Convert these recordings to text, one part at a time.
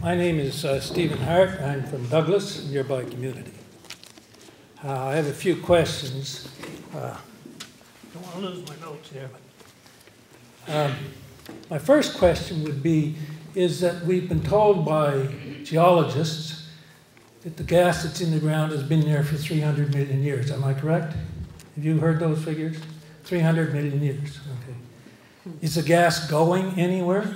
My name is Stephen Hart. I'm from Douglas, a nearby community. I have a few questions. I don't want to lose my notes here. But, my first question would be, is that we've been told by geologists that the gas that's in the ground has been there for 300 million years. Am I correct? Have you heard those figures? 300 million years. Okay. Is the gas going anywhere?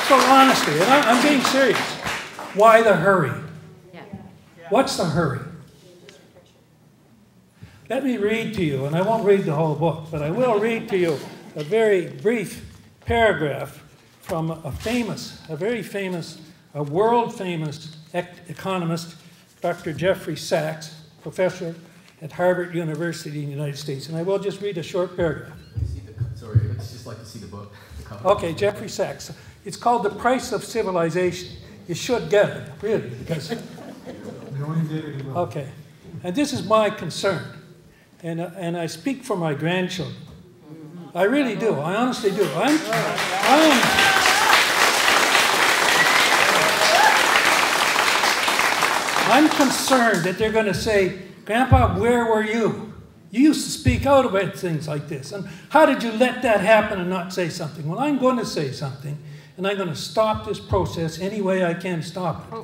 So honestly, and I'm being serious, why the hurry? Yeah. What's the hurry? Let me read to you, and I won't read the whole book, but I will read to you a very brief paragraph from a very famous, world-famous economist, Dr. Jeffrey Sachs, professor at Harvard University in the United States. And I will just read a short paragraph. Sorry, I'd just like to see the book. Okay, Jeffrey Sachs. It's called The Price of Civilization. You should get it, really, because... Okay. And this is my concern. And I speak for my grandchildren. I really do. I honestly do. I'm concerned that they're going to say, Grandpa, where were you? You used to speak out about things like this. And how did you let that happen and not say something? Well, I'm going to say something, and I'm going to stop this process any way I can stop it.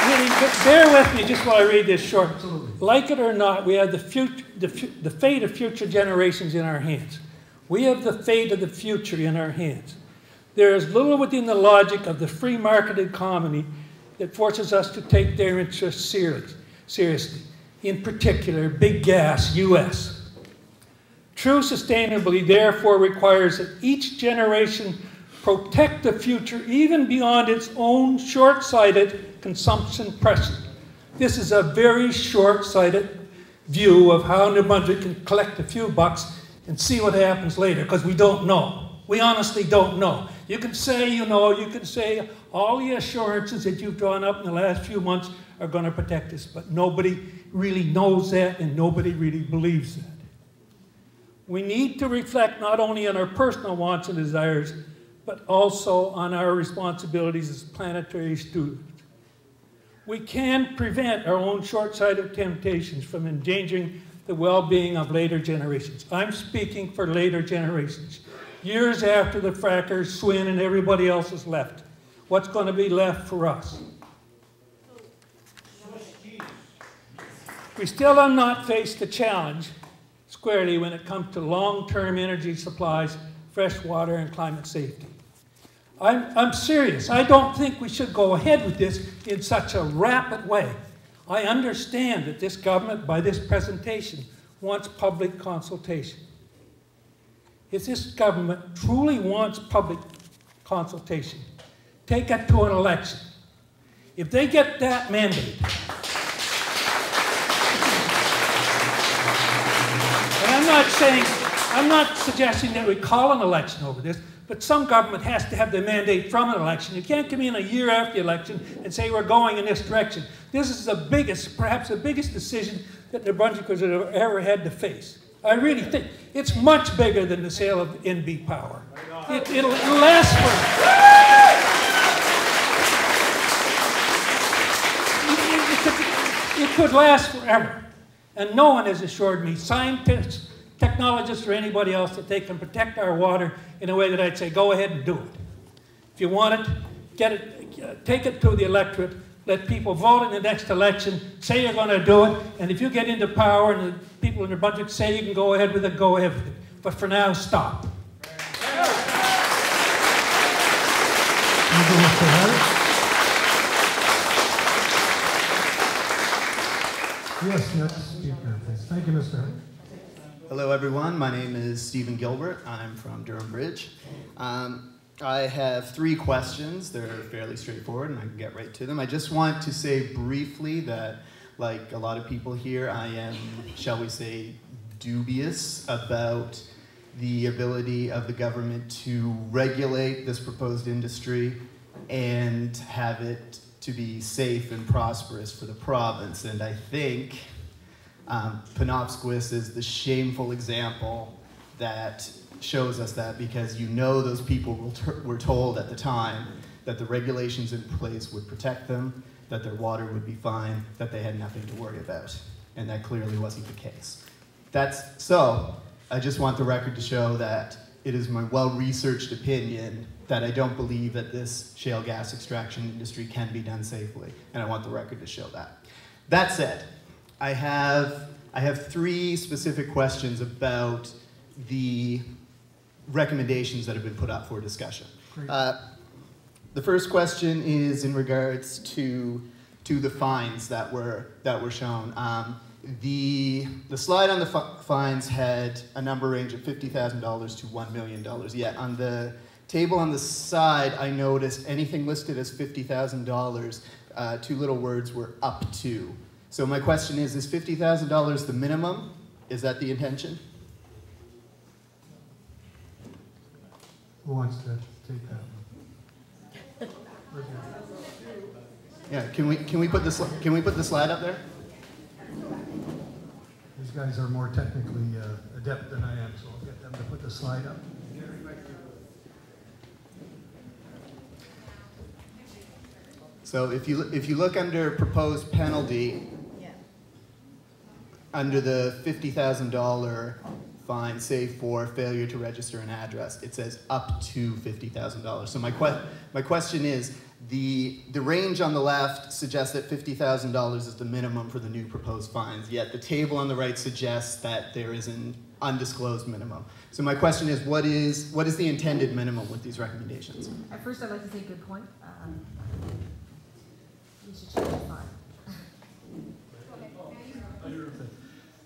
Really, bear with me just while I read this short. Like it or not, we have the fate of future generations in our hands. We have the fate of the future in our hands. There is little within the logic of the free market economy that forces us to take their interests seriously. In particular, big gas, US. True sustainability therefore requires that each generation protect the future even beyond its own short-sighted consumption pressure. This is a very short-sighted view of how New Brunswick can collect a few bucks and see what happens later, because we don't know. We honestly don't know. You can say, you know, you can say all the assurances that you've drawn up in the last few months are going to protect us, but nobody really knows that and nobody really believes that. We need to reflect not only on our personal wants and desires, but also on our responsibilities as planetary stewards. We can prevent our own short-sighted temptations from endangering the well-being of later generations. I'm speaking for later generations. Years after the frackers, Swin, and everybody else is left. What's going to be left for us? We still have not faced the challenge squarely when it comes to long-term energy supplies, fresh water, and climate safety. I'm serious. I don't think we should go ahead with this in such a rapid way. I understand that this government, by this presentation, wants public consultation. If this government truly wants public consultation, take it to an election. If they get that mandate, and I'm not suggesting that we call an election over this, but some government has to have the mandate from an election. You can't come in a year after the election and say we're going in this direction. This is the biggest, perhaps the biggest decision that the Brunswickers have ever had to face. I really think it's much bigger than the sale of NB Power. It'll last for... It could last forever. And no one has assured me, scientists, technologists, or anybody else, that they can protect our water in a way that I'd say, go ahead and do it. If you want it, get it, take it to the electorate, let people vote in the next election, say you're going to do it, and if you get into power and the people in the budget say you can go ahead with it, go ahead with it. But for now, stop. Yes, next speaker, please. Thank you, Mr. Hart. Hello, everyone. My name is Stephen Gilbert. I'm from Durham Bridge. I have 3 questions. They're fairly straightforward, and I can get right to them. I just want to say briefly that, like a lot of people here, I am, shall we say, dubious about the ability of the government to regulate this proposed industry and have it to be safe and prosperous for the province. And I think Penobscot is the shameful example that shows us that, because you know those people were told at the time that the regulations in place would protect them, that their water would be fine, that they had nothing to worry about. And that clearly wasn't the case. So I just want the record to show that it is my well-researched opinion that I don't believe that this shale gas extraction industry can be done safely, and I want the record to show that. That said, I have 3 specific questions about the recommendations that have been put up for discussion. The first question is in regards to the fines that were shown. The slide on the fines had a number range of $50,000 to $1 million. Yet on the table on the side, I noticed anything listed as $50,000, 2 little words were up to. So my question is $50,000 the minimum? Is that the intention? Who wants to take that one? Yeah, can we put the slide up there? These guys are more technically adept than I am, so I'll get them to put the slide up. So if you look under proposed penalty, under the $50,000 fine, save for failure to register an address, it says up to $50,000. So my question is, the range on the left suggests that $50,000 is the minimum for the new proposed fines, yet the table on the right suggests that there is an undisclosed minimum. So my question is, what is the intended minimum with these recommendations? At first, I'd like to say good point. We should change the fine.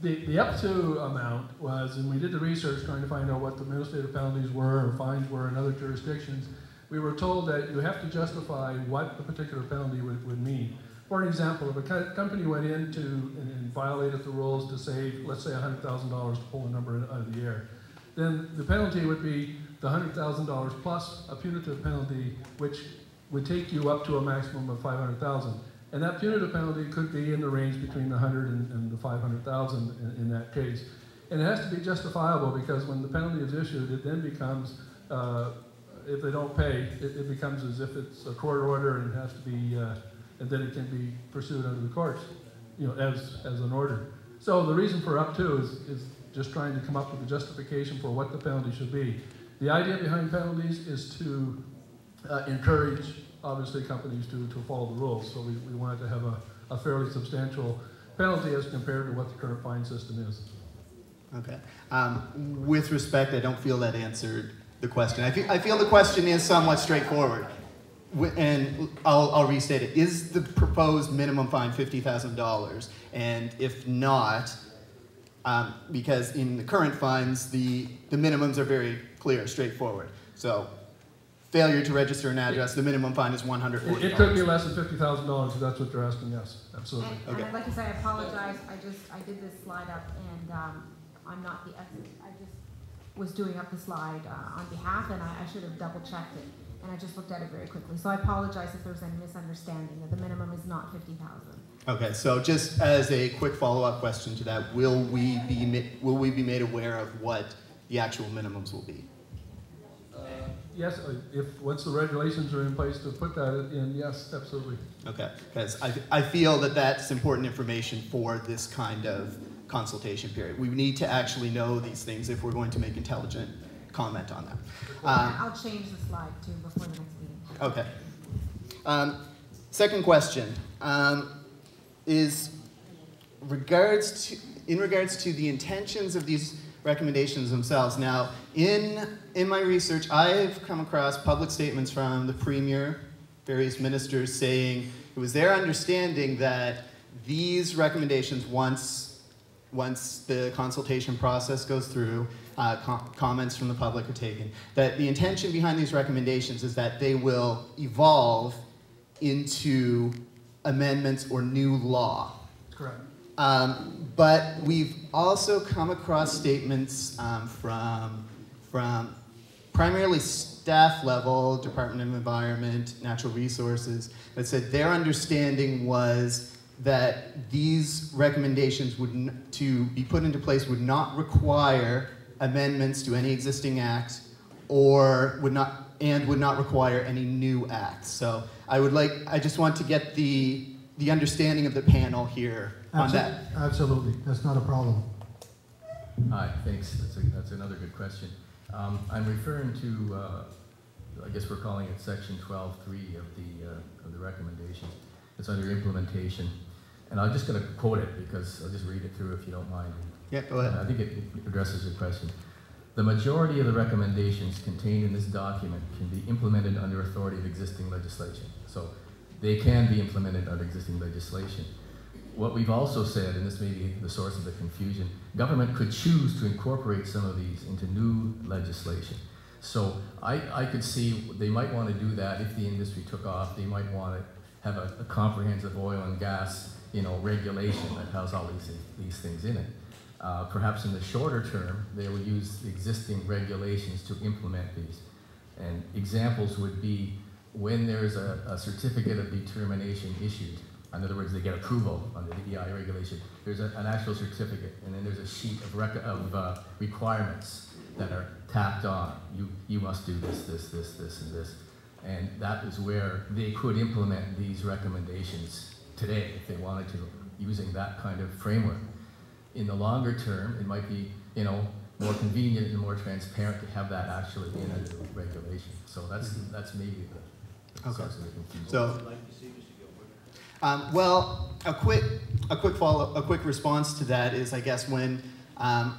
The up to amount was, and we did the research trying to find out what the administrative penalties were or fines were in other jurisdictions. We were told that you have to justify what the particular penalty would mean. For an example, if a company went into and violated the rules to save, let's say $100,000 to pull a number out of the air, then the penalty would be the $100,000 plus a punitive penalty, which would take you up to a maximum of $500,000. And that punitive penalty could be in the range between the $100,000 and the $500,000 in that case. And it has to be justifiable, because when the penalty is issued, it then becomes, if they don't pay, it becomes as if it's a court order, and it has to be, and then it can be pursued under the courts, as an order. So the reason for up to is just trying to come up with a justification for what the penalty should be. The idea behind penalties is to encourage, obviously, companies to follow the rules. So we wanted to have a fairly substantial penalty as compared to what the current fine system is. Okay. With respect, I don't feel that answered the question. I feel the question is somewhat straightforward. And I'll restate it. Is the proposed minimum fine $50,000? And if not, because in the current fines, the minimums are very clear, straightforward. So failure to register an address, the minimum fine is $140. It could be less than $50,000 if that's what you're asking, yes, absolutely. And I'd like to say I apologize. I did this slide up, and I'm not the expert. I just was doing up the slide on behalf, and I should have double checked it. And I just looked at it very quickly. So I apologize if there's any misunderstanding that the minimum is not $50,000. Okay, so just as a quick follow-up question to that, will we be made aware of what the actual minimums will be? Yes, if once the regulations are in place to put that in, yes, absolutely. Okay, because I feel that that's important information for this kind of consultation period. We need to actually know these things if we're going to make intelligent comment on them. I'll change the slide too before the next meeting. Okay. Second question is in regards to the intentions of these recommendations themselves. Now, in my research, I've come across public statements from the Premier, various ministers saying it was their understanding that these recommendations, once the consultation process goes through, comments from the public are taken, that the intention behind these recommendations is that they will evolve into amendments or new law. Correct. But we've also come across statements from primarily staff level, Department of Environment, Natural Resources, that said their understanding was that these recommendations to be put into place would not require amendments to any existing act or would not require any new acts. So I just want to get the understanding of the panel here on that. Absolutely, that's not a problem. Hi, thanks. That's another good question. I'm referring to, I guess we're calling it section 12.3 of the recommendations. It's under implementation. And I'm just going to quote it because I'll just read it through if you don't mind. Yeah, go ahead. I think it addresses your question. The majority of the recommendations contained in this document can be implemented under authority of existing legislation. So they can be implemented under existing legislation. What we've also said, and this may be the source of the confusion, government could choose to incorporate some of these into new legislation. So I could see they might want to do that if the industry took off. They might want to have a comprehensive oil and gas, regulation that has all these things in it. Perhaps in the shorter term, they will use the existing regulations to implement these. And examples would be when there's a certificate of determination issued. In other words, they get approval under the EI regulation. There's an actual certificate, and then there's a sheet of requirements that are tacked on. You must do this, and this. And that is where they could implement these recommendations today if they wanted to, using that kind of framework. In the longer term, it might be, more convenient and more transparent to have that actually in a regulation. So that's maybe the source of the confusion. So, well, a quick response to that is, I guess, when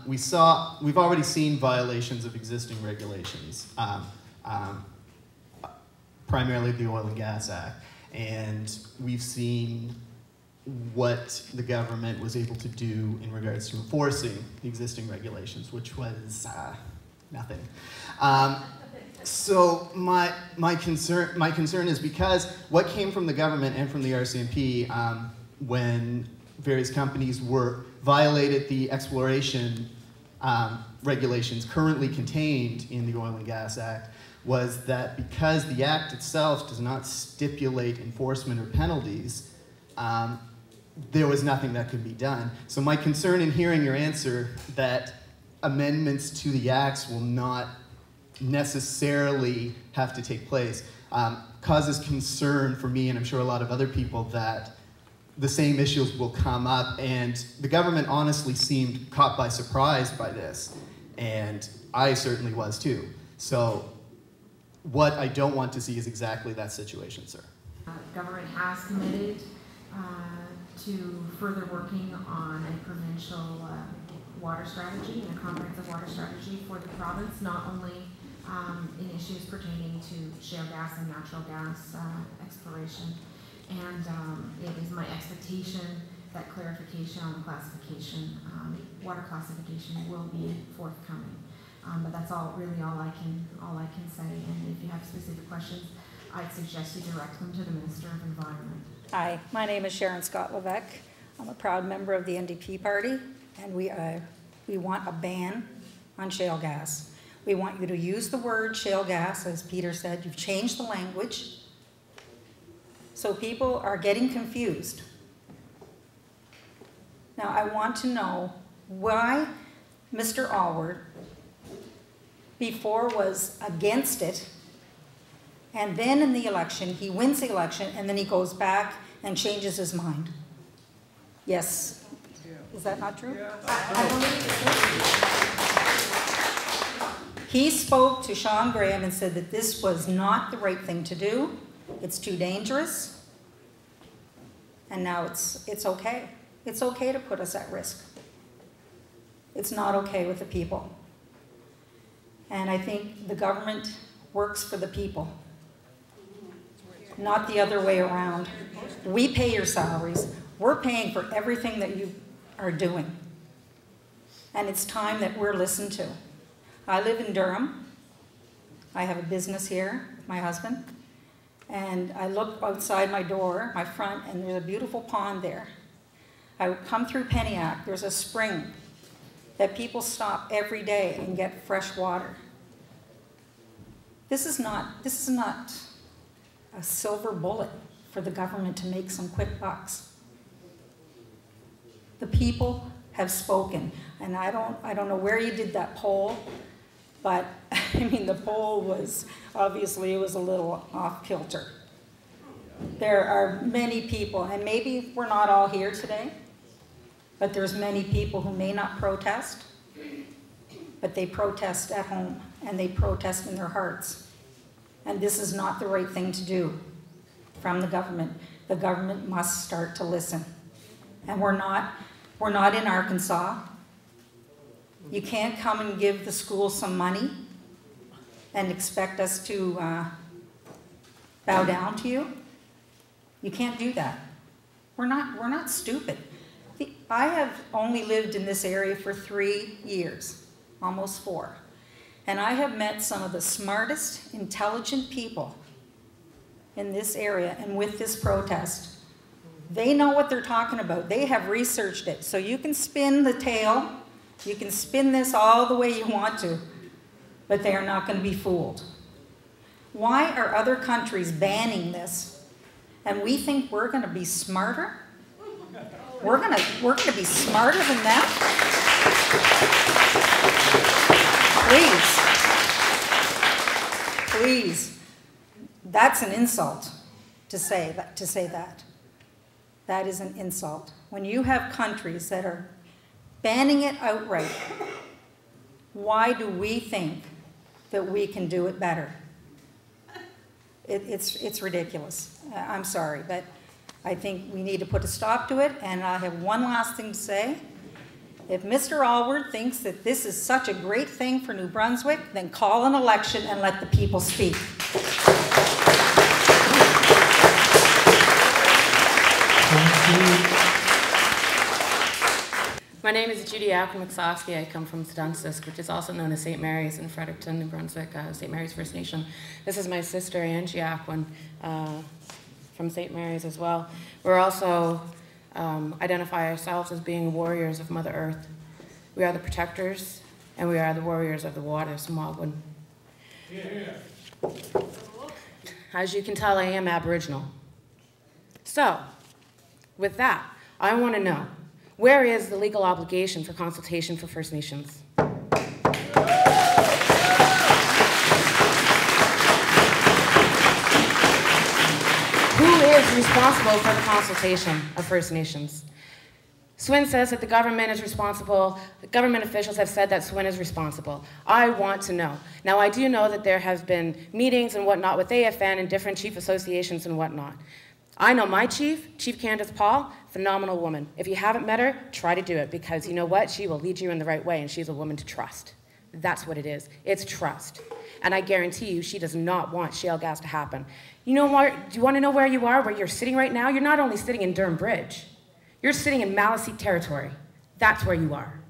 we've already seen violations of existing regulations, primarily the Oil and Gas Act, and we've seen what the government was able to do in regards to enforcing the existing regulations, which was nothing. So my concern is because what came from the government and from the RCMP when various companies violated the exploration regulations currently contained in the Oil and Gas Act was that because the act itself does not stipulate enforcement or penalties, there was nothing that could be done. So my concern in hearing your answer that amendments to the acts will not necessarily have to take place causes concern for me, and I'm sure a lot of other people, that the same issues will come up, and the government honestly seemed caught by surprise by this, and I certainly was too. So what I don't want to see is exactly that situation, sir. Government has committed to further working on a provincial water strategy and a comprehensive water strategy for the province, not only in issues pertaining to shale gas and natural gas exploration. And it is my expectation that clarification on the classification, water classification, will be forthcoming. But that's really all I can say. And if you have specific questions, I'd suggest you direct them to the Minister of Environment. Hi, my name is Sharon Scott Levesque. I'm a proud member of the NDP party, and we want a ban on shale gas. We want you to use the word shale gas, as Peter said. You've changed the language, so people are getting confused. Now, I want to know why Mr. Allward before was against it, and then in the election, he wins the election, and then he goes back and changes his mind. Yes. Is that not true? I believe it. He spoke to Sean Graham and said that this was not the right thing to do. It's too dangerous. And now it's okay. It's okay to put us at risk. It's not okay with the people. And I think the government works for the people, not the other way around. We pay your salaries. We're paying for everything that you are doing. And it's time that we're listened to. I live in Durham. I have a business here with my husband. And I look outside my door, my front, and there's a beautiful pond there. I come through Peniac, there's a spring that people stop every day and get fresh water. This is not a silver bullet for the government to make some quick bucks. The people have spoken. And I don't know where you did that poll, but I mean, the poll was, obviously it was a little off kilter. There are many people, and maybe we're not all here today, but there's many people who may not protest, but they protest at home, and they protest in their hearts. And this is not the right thing to do from the government. The government must start to listen. And we're not in Arkansas. You can't come and give the school some money and expect us to bow down to you. You can't do that. We're not stupid. I have only lived in this area for 3 years, almost 4. And I have met some of the smartest, intelligent people in this area and with this protest. They know what they're talking about. They have researched it. So you can spin the tale, you can spin this all the way you want to, but they are not going to be fooled. Why are other countries banning this? And we think we're going to be smarter? We're going to be smarter than them? Please. That's an insult to say that. That is an insult. When you have countries that are banning it outright, why do we think that we can do it better? It's ridiculous. I'm sorry, but I think we need to put a stop to it. And I have one last thing to say. If Mr. Allward thinks that this is such a great thing for New Brunswick, then call an election and let the people speak. My name is Judy Akron-McSofsky. I come from Stunsisk, which is also known as St. Mary's in Fredericton, New Brunswick, St. Mary's First Nation. This is my sister, Angie Akron, from St. Mary's as well. We're also identify ourselves as being warriors of Mother Earth. We are the protectors, and we are the warriors of the waters, Mwagwin. As you can tell, I am Aboriginal. So, with that, I want to know, where is the legal obligation for consultation for First Nations? Who is responsible for the consultation of First Nations? SWIN says that the government is responsible. The government officials have said that SWIN is responsible. I want to know. Now, I do know that there have been meetings and whatnot with AFN and different chief associations and whatnot. I know my chief, Chief Candace Paul, phenomenal woman. If you haven't met her, try to do it, because you know what? She will lead you in the right way, and she's a woman to trust. That's what it is. It's trust. And I guarantee you, she does not want shale gas to happen. You know what? Do you want to know where you are, where you're sitting right now? You're not only sitting in Durham Bridge. You're sitting in Maliseet territory. That's where you are.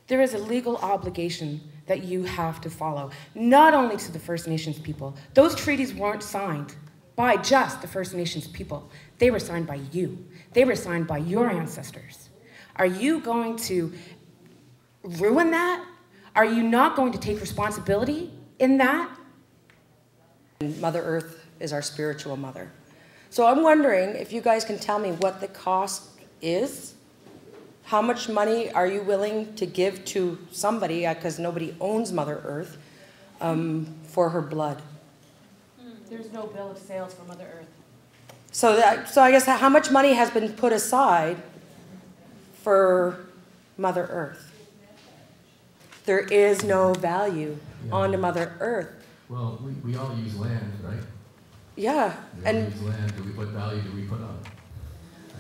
There is a legal obligation that you have to follow, not only to the First Nations people. Those treaties weren't signed by just the First Nations people. They were signed by you. They were signed by your ancestors. Are you going to ruin that? Are you not going to take responsibility in that? Mother Earth is our spiritual mother. So I'm wondering if you guys can tell me what the cost is. How much money are you willing to give to somebody, because nobody owns Mother Earth, for her blood? There's no bill of sales for Mother Earth. So I guess how much money has been put aside for Mother Earth? There is no value onto Mother Earth. Well, we all use land, right? Yeah. We all use land. What value do we put on it?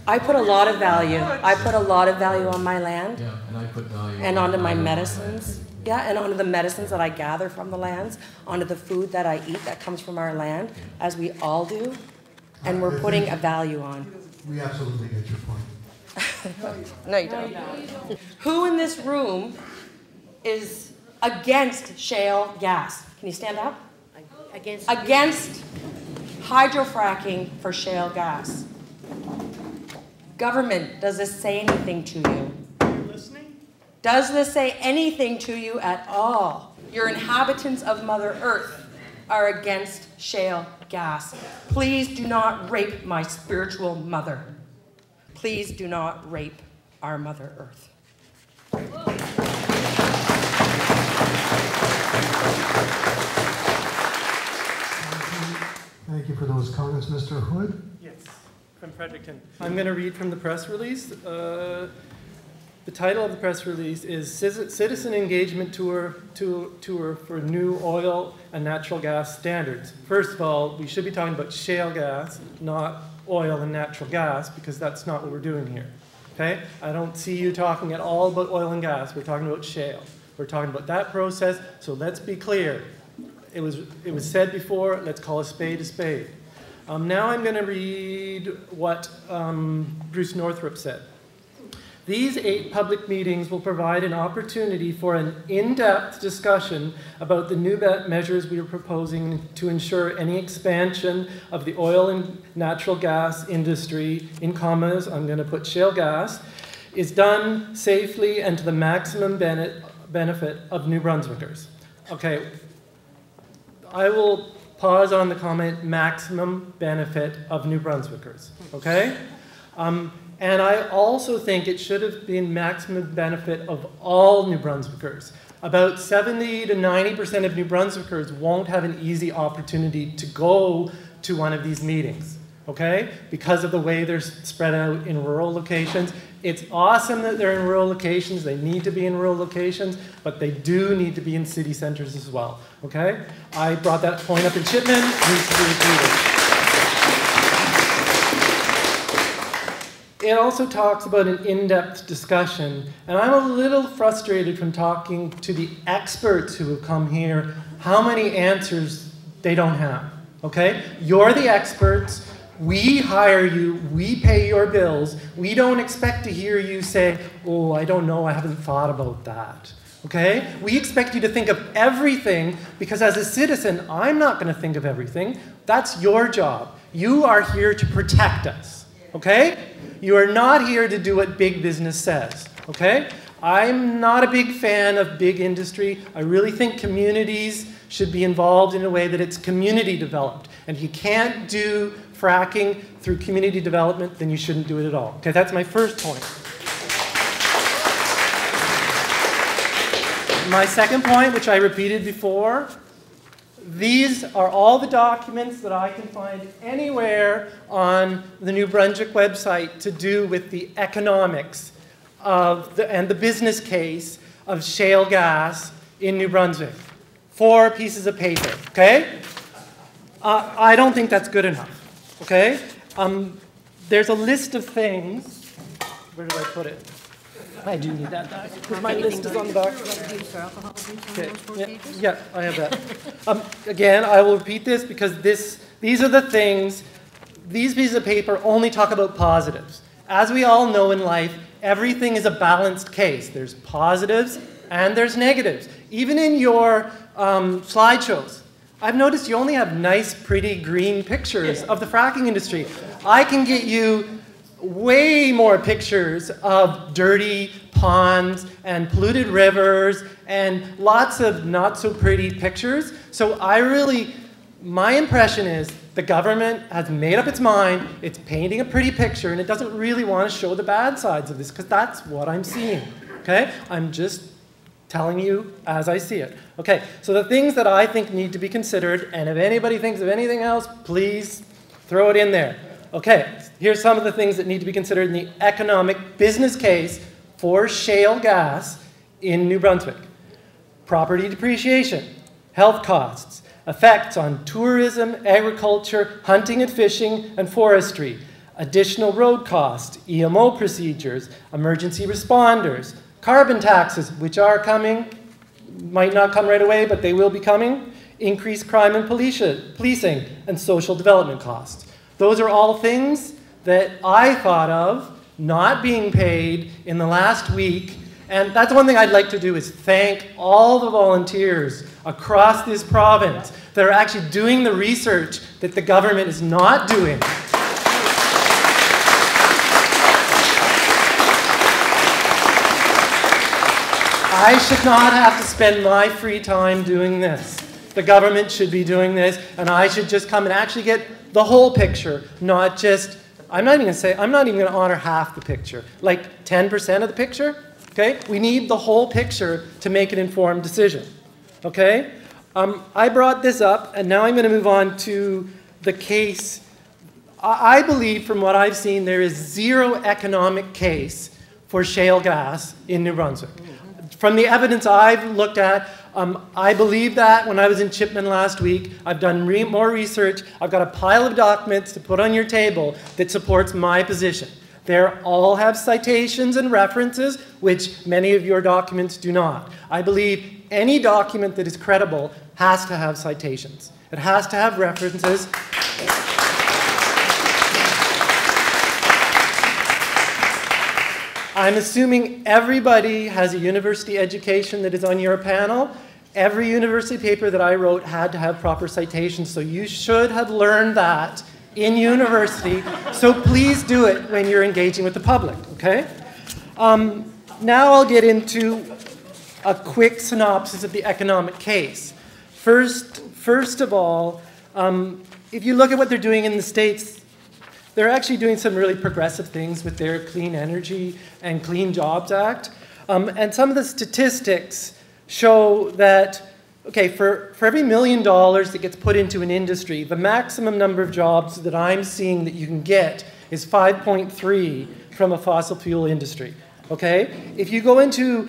I put a lot of value. I put a lot of value on my land. Yeah, and I put value and onto my medicines. Yeah, and onto the medicines that I gather from the lands, onto the food that I eat that comes from our land, as we all do. And we're putting a value on. We absolutely get your point. No, you don't. Who in this room is against shale gas? Can you stand up? Against hydrofracking for shale gas. Government, does this say anything to you? Are you listening? Does this say anything to you at all? Your inhabitants of Mother Earth are against shale gas. Please do not rape my spiritual mother. Please do not rape our Mother Earth. Thank you for those comments, Mr. Hood. Yes, from Fredericton. I'm going to read from the press release. The title of the press release is Citizen Engagement Tour for New Oil and Natural Gas Standards. First of all, we should be talking about shale gas, not oil and natural gas, because that's not what we're doing here. Okay? I don't see you talking at all about oil and gas. We're talking about shale. We're talking about that process, so let's be clear. It was said before, let's call a spade a spade. Now I'm going to read what Bruce Northrup said. These 8 public meetings will provide an opportunity for an in-depth discussion about the new measures we are proposing to ensure any expansion of the oil and natural gas industry, in commas, I'm going to put shale gas, is done safely and to the maximum benefit of New Brunswickers. Okay, I will pause on the comment maximum benefit of New Brunswickers, okay? And I also think it should have been maximum benefit of all New Brunswickers. About 70 to 90% of New Brunswickers won't have an easy opportunity to go to one of these meetings, okay? Because of the way they're spread out in rural locations. It's awesome that they're in rural locations. They need to be in rural locations, but they do need to be in city centers as well, okay? I brought that point up in Shipman. It needs to be repeated. It also talks about an in-depth discussion, and I'm a little frustrated from talking to the experts who have come here, how many answers they don't have, okay? You're the experts. We hire you, we pay your bills. We don't expect to hear you say, oh, I don't know, I haven't thought about that, okay? We expect you to think of everything, because as a citizen, I'm not going to think of everything. That's your job. You are here to protect us, okay? You are not here to do what big business says, okay? I'm not a big fan of big industry. I really think communities should be involved in a way that it's community developed. And if you can't do fracking through community development, then you shouldn't do it at all. Okay, that's my first point. My second point, which I repeated before, these are all the documents that I can find anywhere on the New Brunswick website to do with the economics of and the business case of shale gas in New Brunswick. 4 pieces of paper, okay? I don't think that's good enough, okay? There's a list of things. Where did I put it? I do need that back, because my list is on the back. Okay. Yeah, I have that. Again, I will repeat this because these are the things, these pieces of paper only talk about positives. As we all know in life, everything is a balanced case. There's positives and there's negatives. Even in your slideshows, I've noticed you only have nice, pretty green pictures of the fracking industry. I can get you way more pictures of dirty ponds and polluted rivers and lots of not so pretty pictures. So my impression is the government has made up its mind, it's painting a pretty picture, and it doesn't really want to show the bad sides of this, because that's what I'm seeing, okay? I'm just telling you as I see it. Okay, so the things that I think need to be considered, and if anybody thinks of anything else, please throw it in there. Okay, here's some of the things that need to be considered in the economic business case for shale gas in New Brunswick. Property depreciation, health costs, effects on tourism, agriculture, hunting and fishing, and forestry, additional road costs, EMO procedures, emergency responders, carbon taxes, which are coming, might not come right away, but they will be coming, increased crime and policing, and social development costs. Those are all things that I thought of not being paid in the last week. And that's one thing I'd like to do, is thank all the volunteers across this province that are actually doing the research that the government is not doing. I should not have to spend my free time doing this. The government should be doing this, and I should just come and actually get the whole picture, not just, I'm not even going to honor half the picture. Like 10% of the picture, Okay? We need the whole picture to make an informed decision. Okay? I brought this up, and now I'm going to move on to the case. I believe, from what I've seen, there is zero economic case for shale gas in New Brunswick. From the evidence I've looked at, I believe that when I was in Chipman last week. I've done more research. I've got a pile of documents to put on your table that supports my position. They all have citations and references, which many of your documents do not. I believe any document that is credible has to have citations. It has to have references. I'm assuming everybody has a university education that is on your panel. Every university paper that I wrote had to have proper citations, so you should have learned that in university, so please do it when you're engaging with the public, okay? Now I'll get into a quick synopsis of the economic case. First of all, if you look at what they're doing in the States, they're actually doing some really progressive things with their Clean Energy and Clean Jobs Act. And some of the statistics show that, okay, for every $1 million that gets put into an industry, the maximum number of jobs that I'm seeing that you can get is 5.3 from a fossil fuel industry, okay? If you go into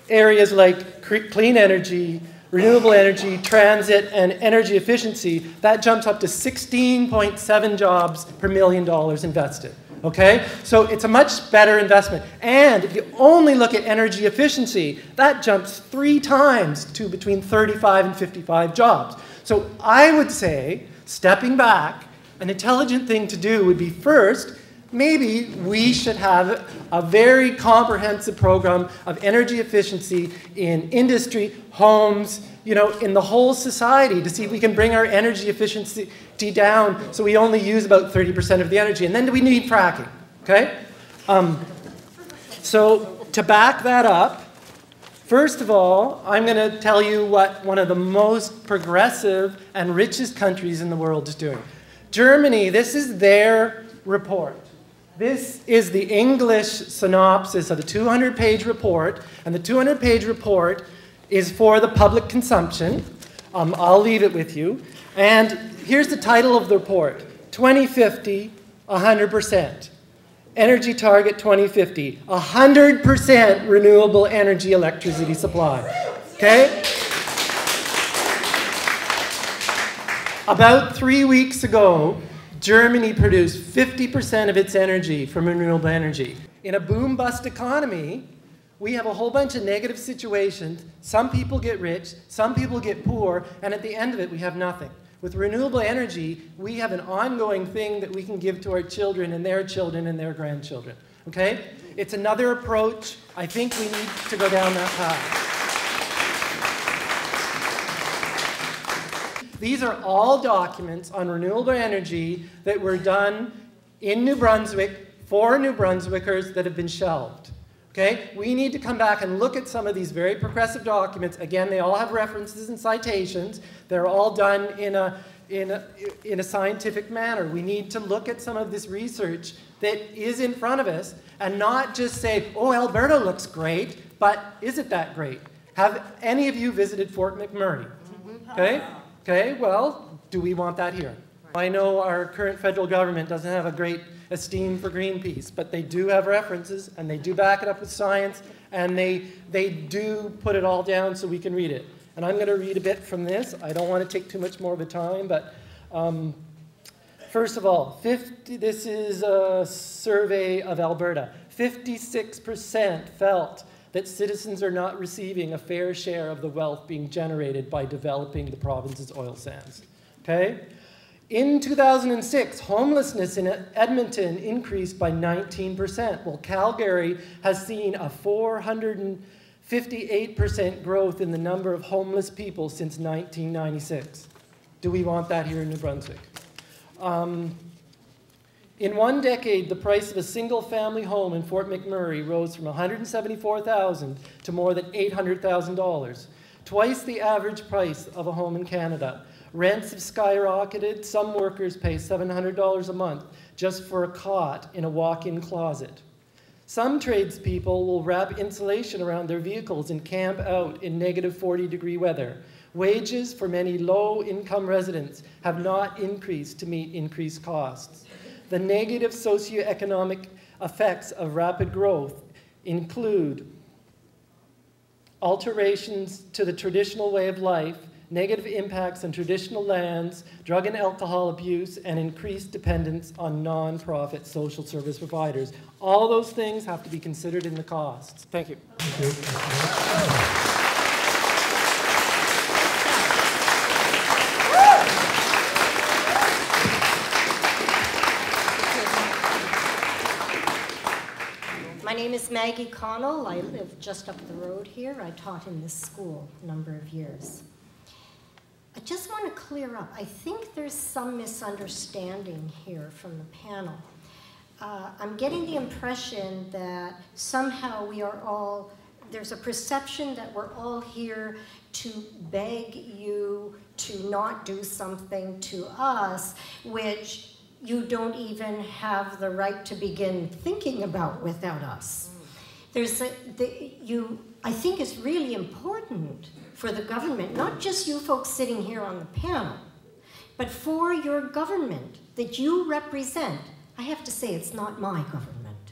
areas like clean energy, renewable energy, transit, and energy efficiency, that jumps up to 16.7 jobs per $1 million invested. Okay? So it's a much better investment. And if you only look at energy efficiency, that jumps 3 times to between 35 and 55 jobs. So I would say, stepping back, an intelligent thing to do would be first, maybe we should have a very comprehensive program of energy efficiency in industry, homes, you know, in the whole society to see if we can bring our energy efficiency down so we only use about 30% of the energy. And then we need fracking, okay? So to back that up, first of all, I'm going to tell you what one of the most progressive and richest countries in the world is doing. Germany, this is their report. This is the English synopsis of the 200-page report, and the 200-page report is for the public consumption. I'll leave it with you. And here's the title of the report, 2050, 100%. Energy target 2050, 100% renewable energy electricity supply. Okay? About 3 weeks ago, Germany produced 50% of its energy from renewable energy. In a boom-bust economy, we have a whole bunch of negative situations. Some people get rich, some people get poor, and at the end of it, we have nothing. With renewable energy, we have an ongoing thing that we can give to our children and their grandchildren. Okay? It's another approach. I think we need to go down that path. These are all documents on renewable energy that were done in New Brunswick for New Brunswickers that have been shelved. Okay? We need to come back and look at some of these very progressive documents. Again, they all have references and citations. They're all done in a scientific manner. We need to look at some of this research that is in front of us and not just say, oh, Alberta looks great, but is it that great? Have any of you visited Fort McMurray? Okay? Okay, well, do we want that here? I know our current federal government doesn't have a great esteem for Greenpeace, but they do have references, and they do back it up with science, and they do put it all down so we can read it. And I'm going to read a bit from this. I don't want to take too much more of the time, but first of all, this is a survey of Alberta. 56% felt that citizens are not receiving a fair share of the wealth being generated by developing the province's oil sands. Okay? In 2006, homelessness in Edmonton increased by 19%, while Calgary has seen a 458% growth in the number of homeless people since 1996. Do we want that here in New Brunswick? In 1 decade, the price of a single-family home in Fort McMurray rose from $174,000 to more than $800,000, twice the average price of a home in Canada. Rents have skyrocketed. Some workers pay $700 a month just for a cot in a walk-in closet. Some tradespeople will wrap insulation around their vehicles and camp out in negative 40-degree weather. Wages for many low-income residents have not increased to meet increased costs. The negative socioeconomic effects of rapid growth include alterations to the traditional way of life, negative impacts on traditional lands, drug and alcohol abuse, and increased dependence on non-profit social service providers. All those things have to be considered in the costs. Thank you. My name is Maggie Connell. I live just up the road here. I taught in this school a number of years. I just want to clear up. I think there's some misunderstanding here from the panel. I'm getting the impression that somehow we are all, there's a perception that we're all here to beg you to not do something to us, which you don't even have the right to begin thinking about without us. I think it's really important for the government, not just you folks sitting here on the panel, but for your government that you represent. I have to say it's not my government,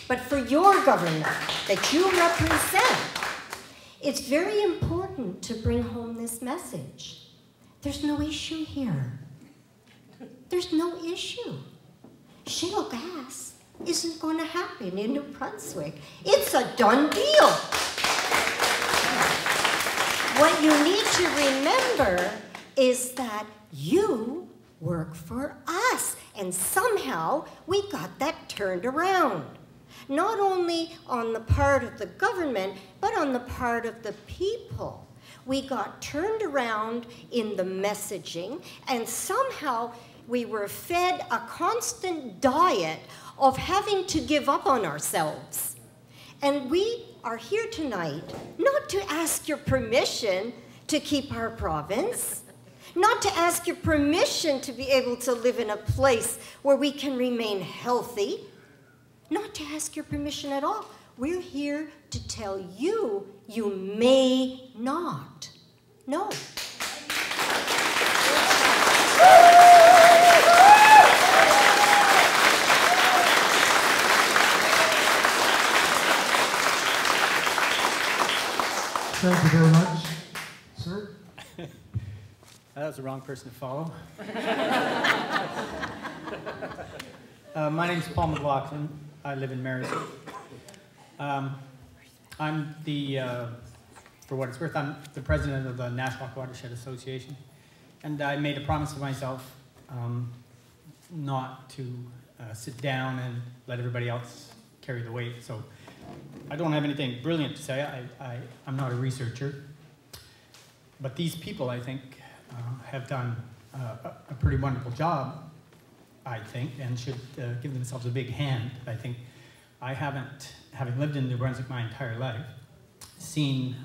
but for your government that you represent, it's very important to bring home this message. There's no issue here. There's no issue. Shale gas isn't going to happen in New Brunswick. It's a done deal. What you need to remember is that you work for us, and somehow we got that turned around. Not only on the part of the government, but on the part of the people. We got turned around in the messaging, and somehow we were fed a constant diet of having to give up on ourselves. And we are here tonight not to ask your permission to keep our province, not to ask your permission to be able to live in a place where we can remain healthy, not to ask your permission at all. We're here to tell you, you may not. No. Thank you very much. Sir? That was the wrong person to follow. My name's Paul McLaughlin. I live in Marysville. I'm the, for what it's worth, I'm the president of the National Watershed Association. And I made a promise to myself not to sit down and let everybody else carry the weight. So I don't have anything brilliant to say. I'm not a researcher. But these people, I think, have done a pretty wonderful job, I think, and should give themselves a big hand. I think I haven't, having lived in New Brunswick my entire life, seen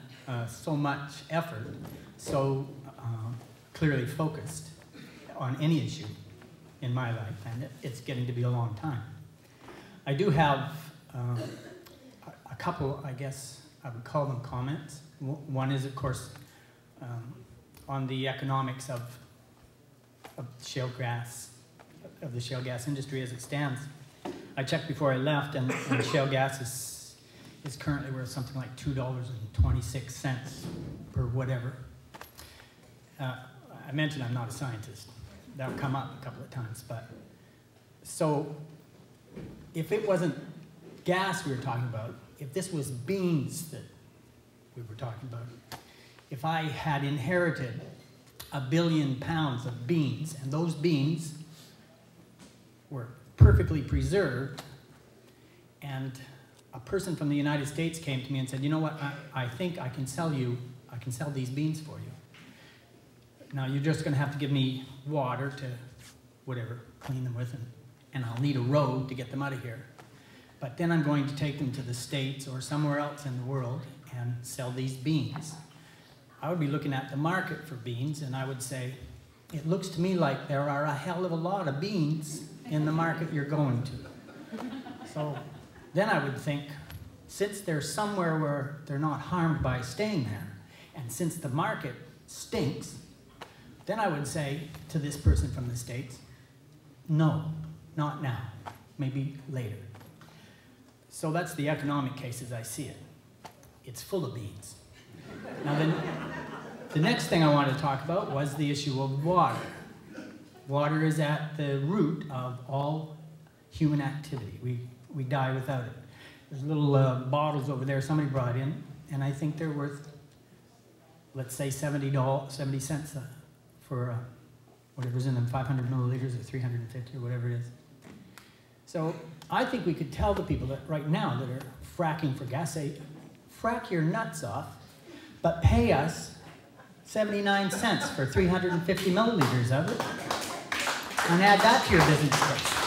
so much effort, so clearly focused on any issue in my life, and it's getting to be a long time. I do have a couple, I guess I would call them comments. One is, of course, on the economics of shale gas, of the shale gas industry as it stands. I checked before I left, and shale gas is currently worth something like $2.26 per whatever. I mentioned I'm not a scientist. That'll come up a couple of times, but so if it wasn't gas we were talking about, if this was beans that we were talking about, if I had inherited 1 billion pounds of beans, and those beans were perfectly preserved, and a person from the United States came to me and said, you know what, I think I can sell these beans for you. Now you're just going to have to give me water to whatever, clean them with, and I'll need a road to get them out of here. But then I'm going to take them to the States or somewhere else in the world and sell these beans. I would be looking at the market for beans, and I would say, it looks to me like there are a hell of a lot of beans in the market you're going to. So then I would think, since they're somewhere where they're not harmed by staying there, and since the market stinks, then I would say to this person from the States, no, not now, maybe later. So that's the economic case as I see it. It's full of beans. Now then, the next thing I wanted to talk about was the issue of water. Water is at the root of all human activity. We die without it. There's little bottles over there somebody brought in, and I think they're worth, let's say, 70 cents for whatever's in them, 500 milliliters or 350 or whatever it is. So I think we could tell the people that right now that are fracking for gas, say, frack your nuts off, but pay us 79 cents for 350 milliliters of it, and add that to your business case.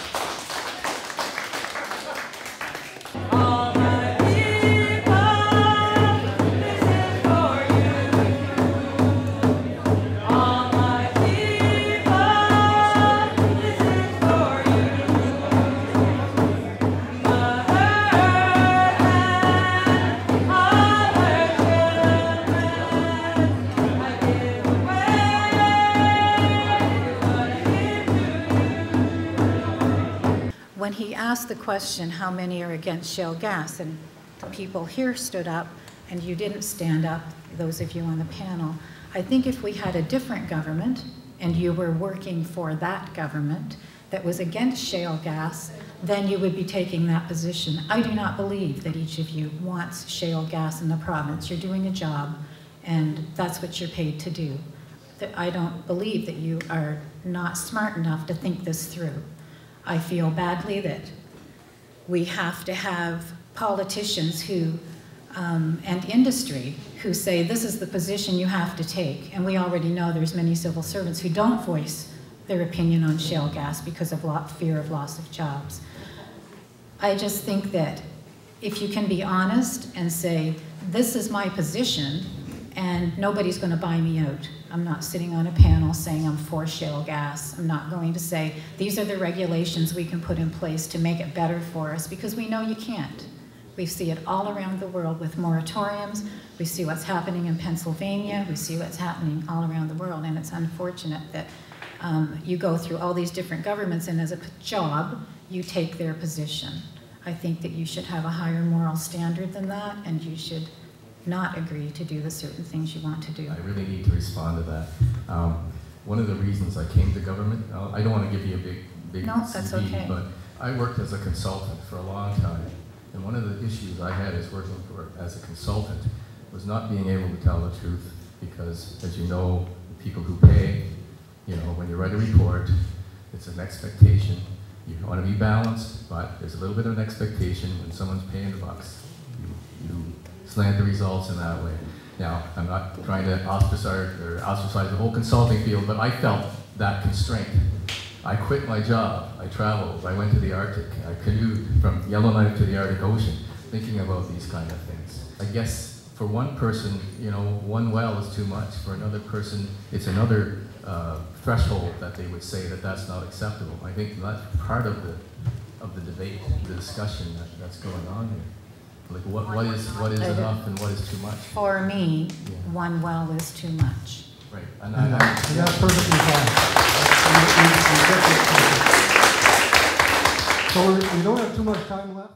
When he asked the question, how many are against shale gas, and the people here stood up, and you didn't stand up, those of you on the panel, I think if we had a different government, and you were working for that government that was against shale gas, then you would be taking that position. I do not believe that each of you wants shale gas in the province. You're doing a job, and that's what you're paid to do. I don't believe that you are not smart enough to think this through. I feel badly that we have to have politicians who, and industry who say this is the position you have to take. And we already know there's many civil servants who don't voice their opinion on shale gas because of fear of loss of jobs. I just think that if you can be honest and say, this is my position and nobody's going to buy me out. I'm not sitting on a panel saying I'm for shale gas. I'm not going to say these are the regulations we can put in place to make it better for us, because we know you can't. We see it all around the world with moratoriums. We see what's happening in Pennsylvania. We see what's happening all around the world, and it's unfortunate that you go through all these different governments, and as a job, you take their position. I think that you should have a higher moral standard than that, and you should not agree to do the certain things you want to do. I really need to respond to that. One of the reasons I came to government, I don't want to give you a big No, that's CV, okay. but I worked as a consultant for a long time. And one of the issues I had as working as a consultant was not being able to tell the truth, because, as you know, the people who pay, you know, when you write a report, it's an expectation. You want to be balanced, but there's a little bit of an expectation when someone's paying the bucks. You slant the results in that way. Now, I'm not trying to ostracize the whole consulting field, but I felt that constraint. I quit my job. I traveled. I went to the Arctic. I canoed from Yellowknife to the Arctic Ocean, thinking about these kind of things. I guess for one person, you know, one well is too much. For another person, it's another threshold that they would say that that's not acceptable. I think that's part of the debate, the discussion that's going on here. Like what is enough and what is too much? For me, one well is too much. Right, And that's perfectly fine. So we don't have too much time left.